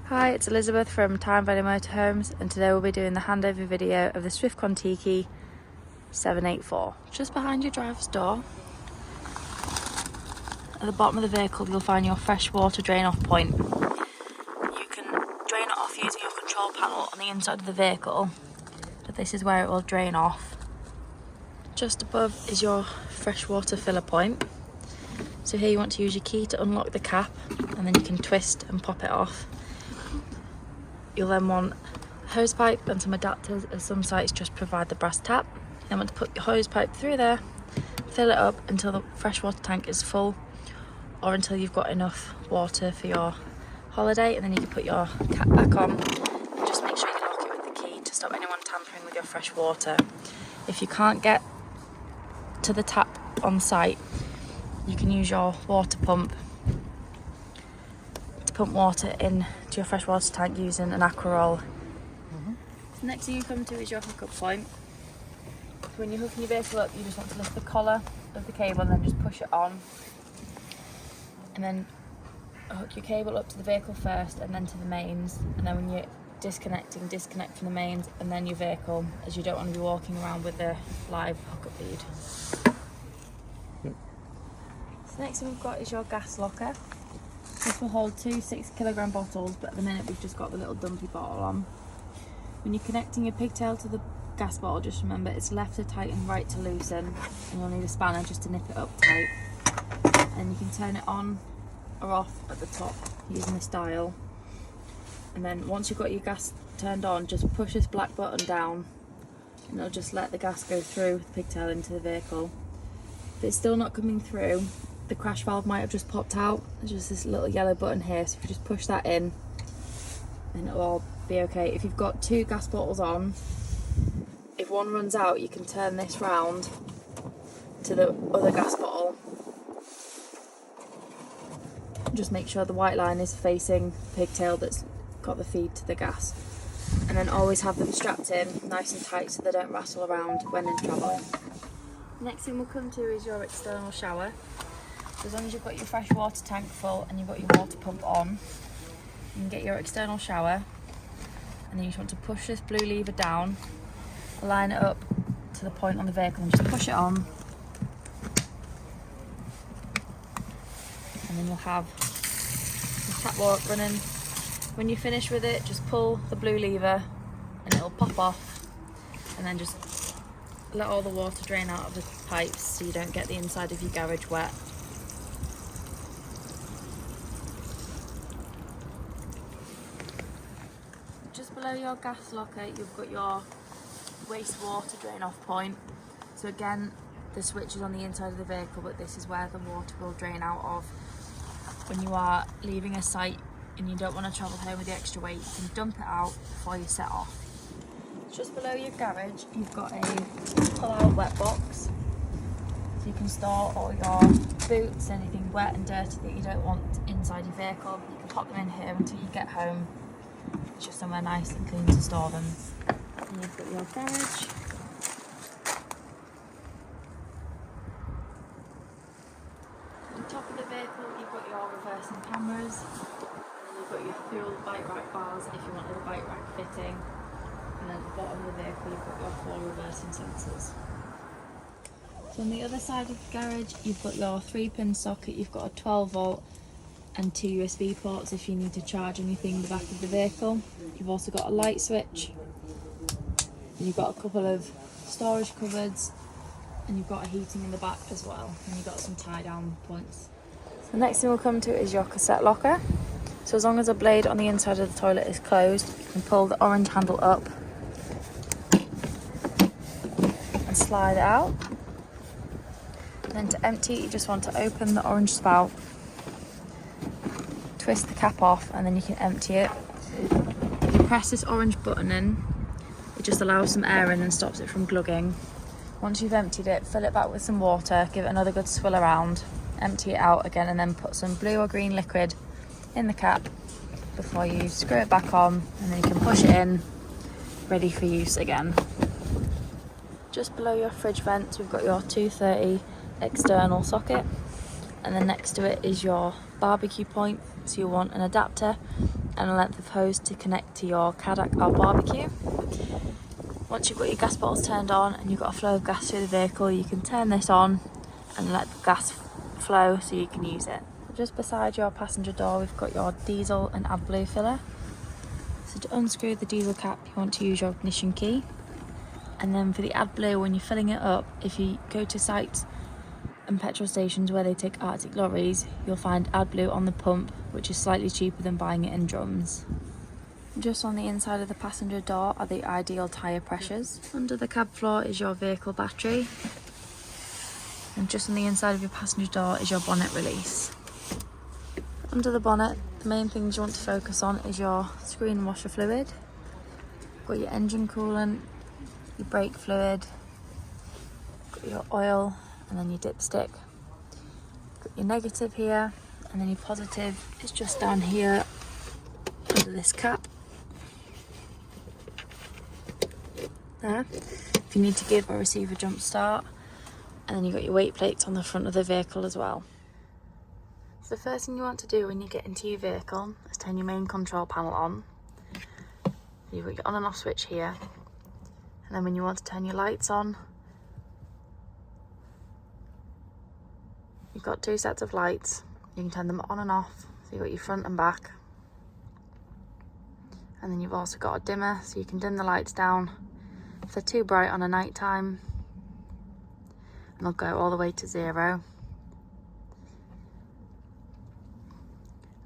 Hi, it's Elizabeth from Time Valley Motorhomes, and today we'll be doing the handover video of the Swift Kontiki 784. Just behind your driver's door, at the bottom of the vehicle, you'll find your fresh water drain off point. You can drain it off using your control panel on the inside of the vehicle, but this is where it will drain off. Just above is your fresh water filler point. So here you want to use your key to unlock the cap, and then you can twist and pop it off. You'll then want a hose pipe and some adapters, as some sites just provide the brass tap. You then want to put your hose pipe through there, fill it up until the freshwater tank is full, or until you've got enough water for your holiday, and then you can put your cap back on and just make sure you lock it with the key to stop anyone tampering with your fresh water. If you can't get to the tap on site, you can use your water pump to pump water in to your freshwater tank using an aqua roll. The next thing you come to is your hookup point. So when you're hooking your vehicle up, you just want to lift the collar of the cable and then just push it on. And then hook your cable up to the vehicle first and then to the mains. And then when you're disconnecting, disconnect from the mains and then your vehicle, as you don't want to be walking around with the live hookup lead. So next thing we've got is your gas locker. This will hold two 6-kilogram bottles, but at the minute we've just got the little dumpy bottle on. When you're connecting your pigtail to the gas bottle, just remember it's left to tighten, right to loosen, and you'll need a spanner just to nip it up tight. And you can turn it on or off at the top using this dial. And then once you've got your gas turned on, just push this black button down and it'll just let the gas go through the pigtail into the vehicle. If it's still not coming through, the crash valve might have just popped out. There's just this little yellow button here, so if you just push that in, then it'll all be okay. If you've got two gas bottles on, if one runs out, you can turn this round to the other gas bottle. Just make sure the white line is facing the pigtail that's got the feed to the gas. And then always have them strapped in nice and tight so they don't rattle around when in travelling. Next thing we'll come to is your external shower. So as long as you've got your fresh water tank full and you've got your water pump on, you can get your external shower, and then you just want to push this blue lever down, align it up to the point on the vehicle and just push it on. And then you'll have the tap water running. When you finish with it, just pull the blue lever and it'll pop off, and then just let all the water drain out of the pipes so you don't get the inside of your garage wet. Just below your gas locker, you've got your wastewater drain off point. So again, the switch is on the inside of the vehicle, but this is where the water will drain out of. When you are leaving a site and you don't want to travel home with the extra weight, you can dump it out before you set off. Just below your garage, you've got a pull-out wet box. So you can store all your boots, anything wet and dirty that you don't want inside your vehicle. You can pop them in here until you get home. It's just somewhere nice and clean to store them. And you've got your garage. On top of the vehicle, you've got your reversing cameras. And you've got your fuel bike rack bars if you want the bike rack fitting. And then at the bottom of the vehicle, you've got your 4 reversing sensors. So on the other side of the garage, you've got your 3-pin socket. You've got a 12-volt and 2 USB ports if you need to charge anything in the back of the vehicle. You've also got a light switch. And you've got a couple of storage cupboards, and you've got a heating in the back as well. And you've got some tie-down points. So the next thing we'll come to is your cassette locker. So as long as the blade on the inside of the toilet is closed, you can pull the orange handle up and slide it out. And then to empty, you just want to open the orange spout, twist the cap off, and then you can empty it. If you press this orange button in, it just allows some air in and stops it from glugging. Once you've emptied it, fill it back with some water, give it another good swill around, empty it out again, and then put some blue or green liquid in the cap before you screw it back on, and then you can push it in, ready for use again. Just below your fridge vents, we've got your 230 external socket, and then next to it is your barbecue point. So you want an adapter and a length of hose to connect to your Kadak or barbecue. Once you've got your gas bottles turned on and you've got a flow of gas through the vehicle, you can turn this on and let the gas flow so you can use it. Just beside your passenger door, we've got your diesel and AdBlue filler. So to unscrew the diesel cap, you want to use your ignition key. And then for the AdBlue, when you're filling it up, if you go to sites and petrol stations where they take Arctic lorries, you'll find AdBlue on the pump, which is slightly cheaper than buying it in drums. Just on the inside of the passenger door are the ideal tyre pressures. Under the cab floor is your vehicle battery. And just on the inside of your passenger door is your bonnet release. Under the bonnet, the main things you want to focus on is your screen washer fluid. You've got your engine coolant, your brake fluid, got your oil, and then your dipstick. Got your negative here, and then your positive is just down here under this cap. There. If you need to give or receive a jump start, and then you've got your weight plates on the front of the vehicle as well. So the first thing you want to do when you get into your vehicle is turn your main control panel on. You've got your on and off switch here, and then when you want to turn your lights on, you've got two sets of lights. You can turn them on and off, so you've got your front and back. And then you've also got a dimmer, so you can dim the lights down if they're too bright on a night time, and they'll go all the way to 0.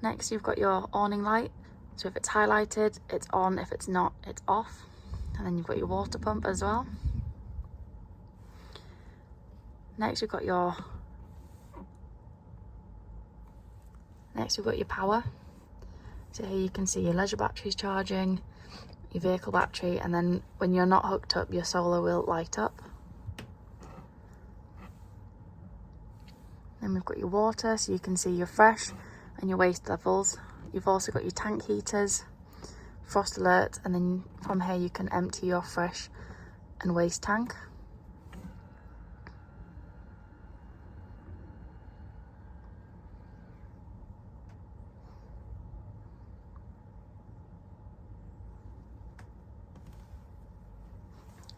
Next, you've got your awning light, so if it's highlighted, it's on; if it's not, it's off. And then you've got your water pump as well. Next, we've got your power. So here you can see your leisure batteries charging, your vehicle battery, and then when you're not hooked up, your solar will light up. Then we've got your water, so you can see your fresh and your waste levels. You've also got your tank heaters, frost alert, and then from here you can empty your fresh and waste tank.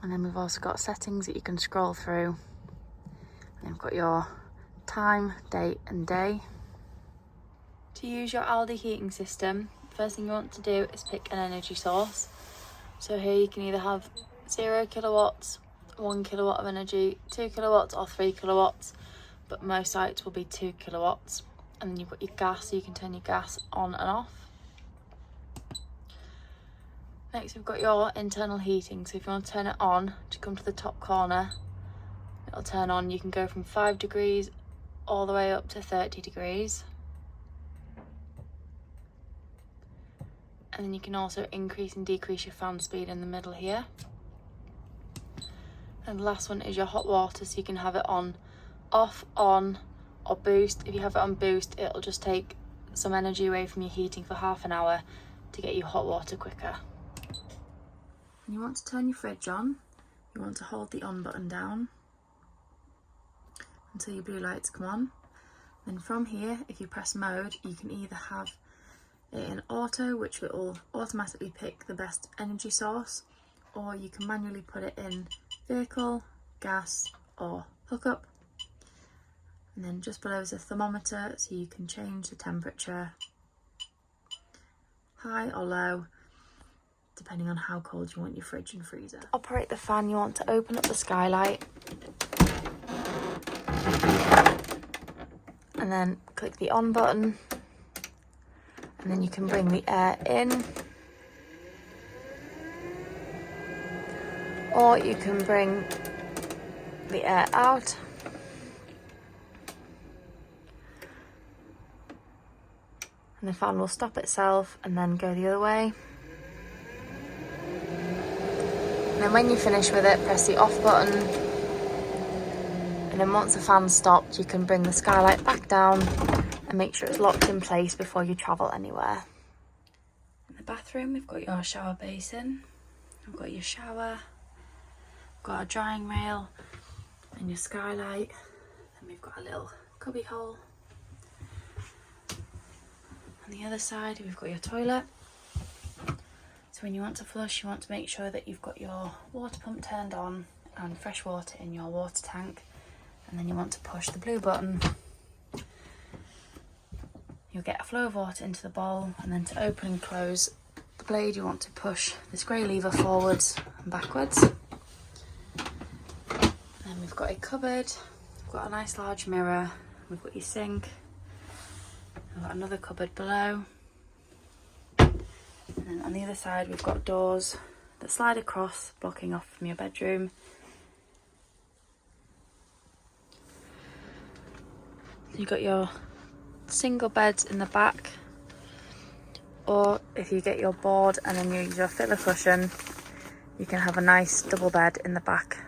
And then we've also got settings that you can scroll through. And we've got your time, date and day. To use your Aldi heating system, first thing you want to do is pick an energy source. So here you can either have 0 kilowatts, 1 kilowatt of energy, 2 kilowatts or 3 kilowatts, but most sites will be 2 kilowatts. And then you've got your gas, so you can turn your gas on and off. Next, we've got your internal heating. So if you want to turn it on, to come to the top corner, it'll turn on. You can go from 5 degrees all the way up to 30 degrees. And then you can also increase and decrease your fan speed in the middle here. And the last one is your hot water, so you can have it on, off, on, or boost. If you have it on boost, it'll just take some energy away from your heating for half an hour to get you hot water quicker. When you want to turn your fridge on, you want to hold the on button down until your blue lights come on. Then from here, if you press mode, you can either have it in auto, which will automatically pick the best energy source, or you can manually put it in vehicle, gas or hookup. And then just below is a thermometer, so you can change the temperature high or low depending on how cold you want your fridge and freezer. To operate the fan, you want to open up the skylight and then click the on button, and then you can bring the air in, or you can bring the air out. And the fan will stop itself and then go the other way. And then when you finish with it, press the off button. And then once the fan's stopped, you can bring the skylight back down and make sure it's locked in place before you travel anywhere. In the bathroom, we've got your shower basin, we've got your shower, we've got our drying rail and your skylight. Then we've got a little cubby hole. On the other side, we've got your toilet. So when you want to flush, you want to make sure that you've got your water pump turned on and fresh water in your water tank. And then you want to push the blue button. You'll get a flow of water into the bowl, and then to open and close the blade, you want to push this grey lever forwards and backwards. Then we've got a cupboard, we've got a nice large mirror, we've got your sink, we've got another cupboard below. And then on the other side, we've got doors that slide across, blocking off from your bedroom. You've got your single beds in the back, or if you get your board and then you use your filler cushion, you can have a nice double bed in the back.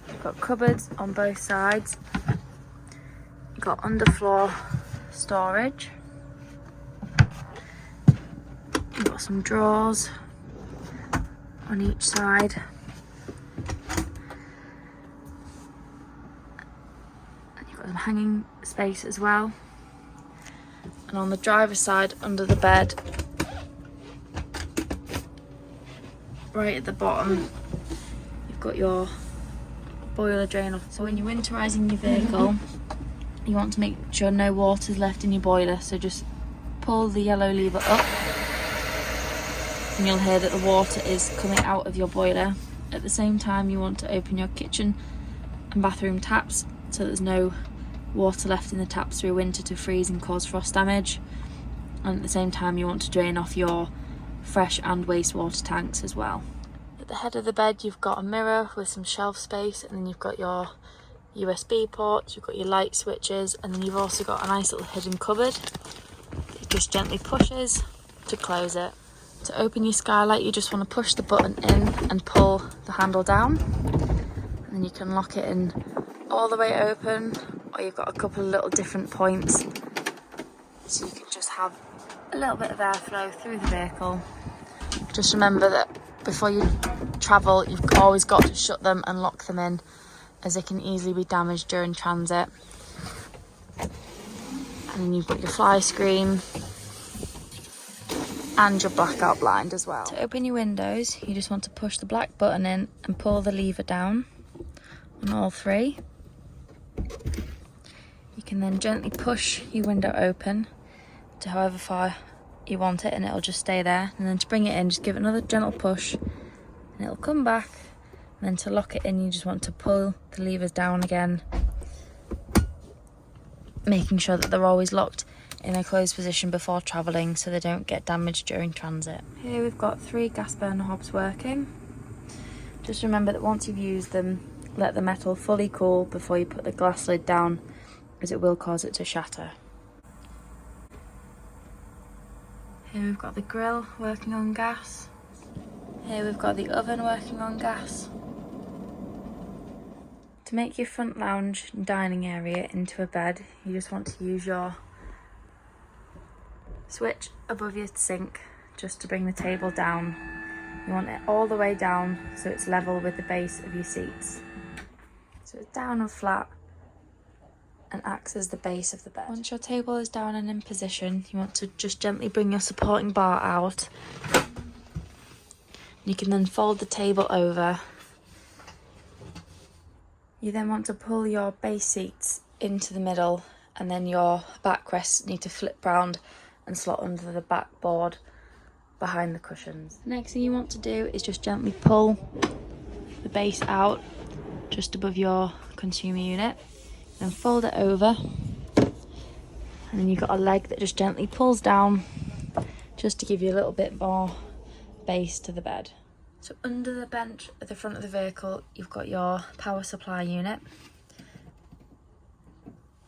You've got cupboards on both sides. You've got underfloor storage. You've got some drawers on each side. Some hanging space as well. And on the driver's side, under the bed, right at the bottom, you've got your boiler drain off. So when you're winterising your vehicle, you want to make sure no water's left in your boiler, so just pull the yellow lever up and you'll hear that the water is coming out of your boiler. At the same time, you want to open your kitchen and bathroom taps so there's no water left in the taps through winter to freeze and cause frost damage. And at the same time, you want to drain off your fresh and wastewater tanks as well. At the head of the bed, you've got a mirror with some shelf space, and then you've got your USB ports, you've got your light switches, and then you've also got a nice little hidden cupboard that just gently pushes to close it. To open your skylight, you just want to push the button in and pull the handle down, and then you can lock it in all the way open, or you've got a couple of little different points, so you can just have a little bit of airflow through the vehicle. Just remember that before you travel, you've always got to shut them and lock them in, as they can easily be damaged during transit. And then you've got your fly screen and your blackout blind as well. To open your windows, you just want to push the black button in and pull the lever down on all three. You can then gently push your window open to however far you want it, and it'll just stay there. And then to bring it in, just give it another gentle push and it'll come back. And then to lock it in, you just want to pull the levers down again, making sure that they're always locked in a closed position before travelling so they don't get damaged during transit. Here we've got 3 gas burner hobs working. Just remember that once you've used them, let the metal fully cool before you put the glass lid down, as it will cause it to shatter. Here we've got the grill working on gas. Here we've got the oven working on gas. To make your front lounge and dining area into a bed, you just want to use your switch above your sink just to bring the table down. You want it all the way down so it's level with the base of your seats. So it's down and flat and acts as the base of the bed. Once your table is down and in position, you want to just gently bring your supporting bar out. You can then fold the table over. You then want to pull your base seats into the middle, and then your backrests need to flip round and slot under the backboard behind the cushions. Next thing you want to do is just gently pull the base out just above your consumer unit, then fold it over, and then you've got a leg that just gently pulls down just to give you a little bit more base to the bed. So under the bench at the front of the vehicle, you've got your power supply unit.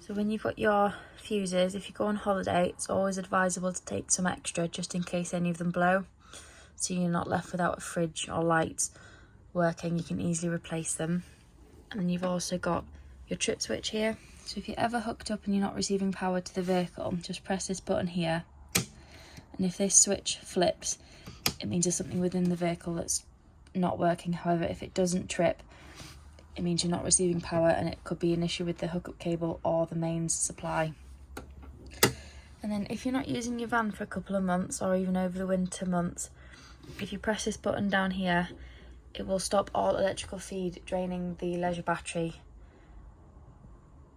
So when you've got your fuses, if you go on holiday, it's always advisable to take some extra just in case any of them blow, so you're not left without a fridge or lights working. You can easily replace them. And then you've also got your trip switch here. So if you're ever hooked up and you're not receiving power to the vehicle, just press this button here, and if this switch flips, it means there's something within the vehicle that's not working. However, if it doesn't trip, it means you're not receiving power, and it could be an issue with the hookup cable or the mains supply. And then if you're not using your van for a couple of months or even over the winter months, if you press this button down here, it will stop all electrical feed, draining the leisure battery.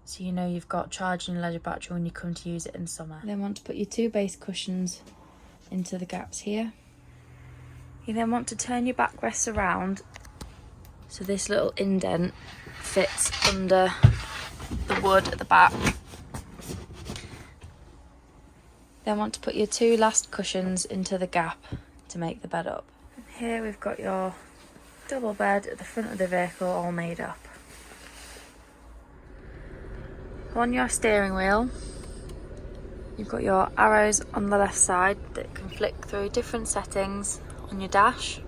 So you know you've got charging your leisure battery when you come to use it in summer. You then want to put your 2 base cushions into the gaps here. You then want to turn your backrests around so this little indent fits under the wood at the back. Then want to put your 2 last cushions into the gap to make the bed up. And here we've got your double bed at the front of the vehicle all made up. On your steering wheel, you've got your arrows on the left side that can flick through different settings on your dash.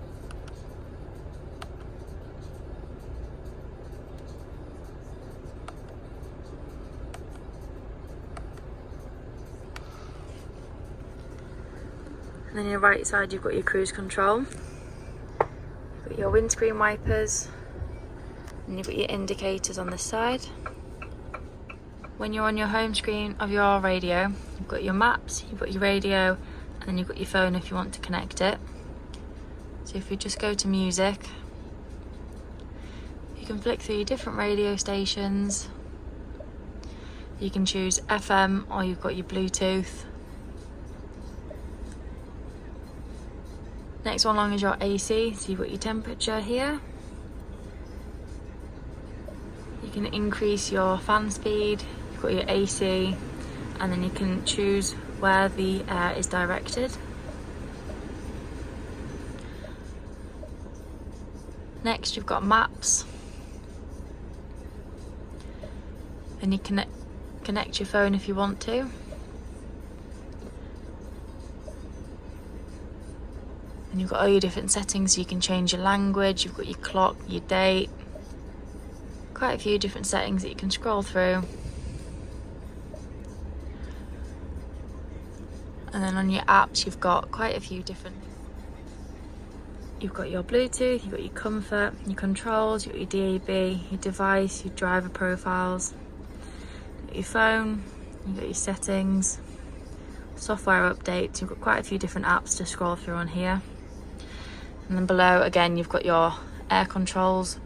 And then on your right side you've got your cruise control. You've got your windscreen wipers, and you've got your indicators on this side. When you're on your home screen of your radio, you've got your maps, you've got your radio, and then you've got your phone if you want to connect it. So if you just go to music, you can flick through your different radio stations. You can choose FM, or you've got your Bluetooth. Next one along is your AC, so you've got your temperature here. You can increase your fan speed, you've got your AC, and then you can choose where the air is directed. Next you've got maps, and you connect your phone if you want to. And you've got all your different settings, so you can change your language, you've got your clock, your date, quite a few different settings that you can scroll through. And then on your apps you've got quite a few different. You've got your Bluetooth, you've got your comfort, your controls, you've got your DAB, your device, your driver profiles, you've got your phone, you've got your settings, software updates. You've got quite a few different apps to scroll through on here. And then below again you've got your air controls.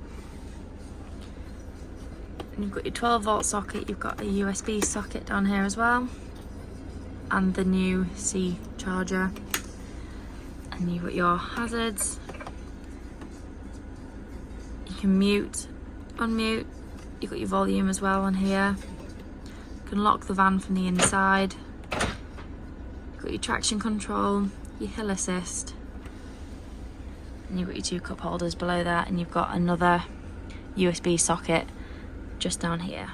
And you've got your 12-volt socket, you've got a USB socket down here as well, and the new C charger. And you've got your hazards. You can mute, unmute. You've got your volume as well on here. You can lock the van from the inside. You've got your traction control, your hill assist, and you've got your 2 cup holders below that, and you've got another USB socket just down here.